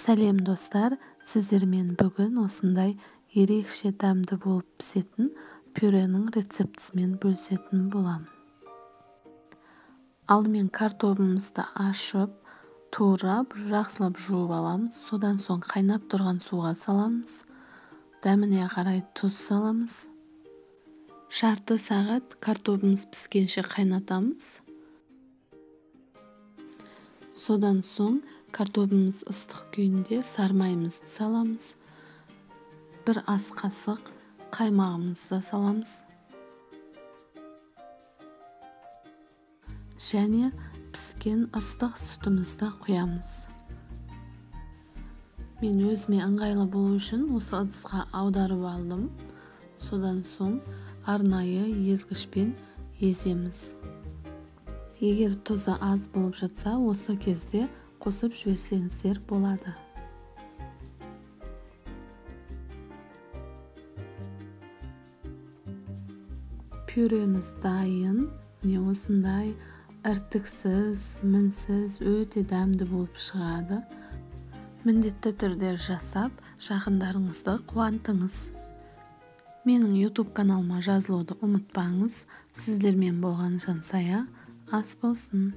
Сәлем достар, сіздермен бүгін осындай ерекше дәмді болып пісетін пюренің рецептісімен бөлісетін болам. Алдымен картобымызды ашып, турап, жақсылап жуып аламыз. Содан соң қайнап тұрған суға саламыз. Дәміне қарай тұз саламыз. Жарты сағат картобымыз піскенше қайнатамыз. Содан соң картобымыз ыстық күйінде сармайымызды саламыз. Бір ас қасық қаймағымызды саламыз. Және піскен ыстық сүтімізді құямыз. Мен өзіме ыңғайлы болу үшін осы ыдысқа аударып алдым. Содан соң арнайы езгішпен еземіз. Егер тұзы аз болып жатса, осы кезде қосып жіберсеңіздер болады. Пюреміз дайын. Міне осындай іртіксіз, мінсіз, өте дәмді болып шығады. Міндетті түрде жасап, жақындарыңызды қуантыңыз. Менің YouTube каналыма жазылуды ұмытпаңыз. Сіздермен болған Жансая ас болсын.